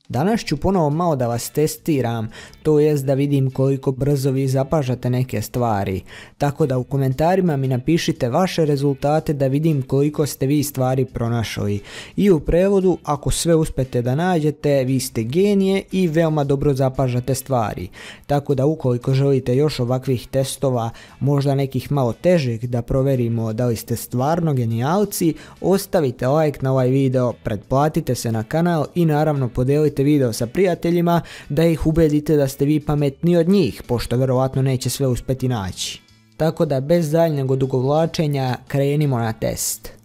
Danas ću ponovo malo da vas testiram, to jest da vidim koliko brzo vi zapažate neke stvari. Tako da u komentarima mi napišite vaše rezultate da vidim koliko ste vi stvari pronašli. I u prevodu, ako sve uspete da nađete, vi ste genije i veoma dobro zapažate stvari. Tako da ukoliko želite još ovakvih testova, možda nekih malo težih da proverimo da li ste stvarno genijalci, ostavite like na ovaj video, pretplatite se na kanal i naravno podijelite video sa prijateljima da ih ubedite da ste vi pametniji od njih, pošto verovatno neće sve uspjeti naći. Tako da bez daljnjeg odugovlačenja krenimo na test.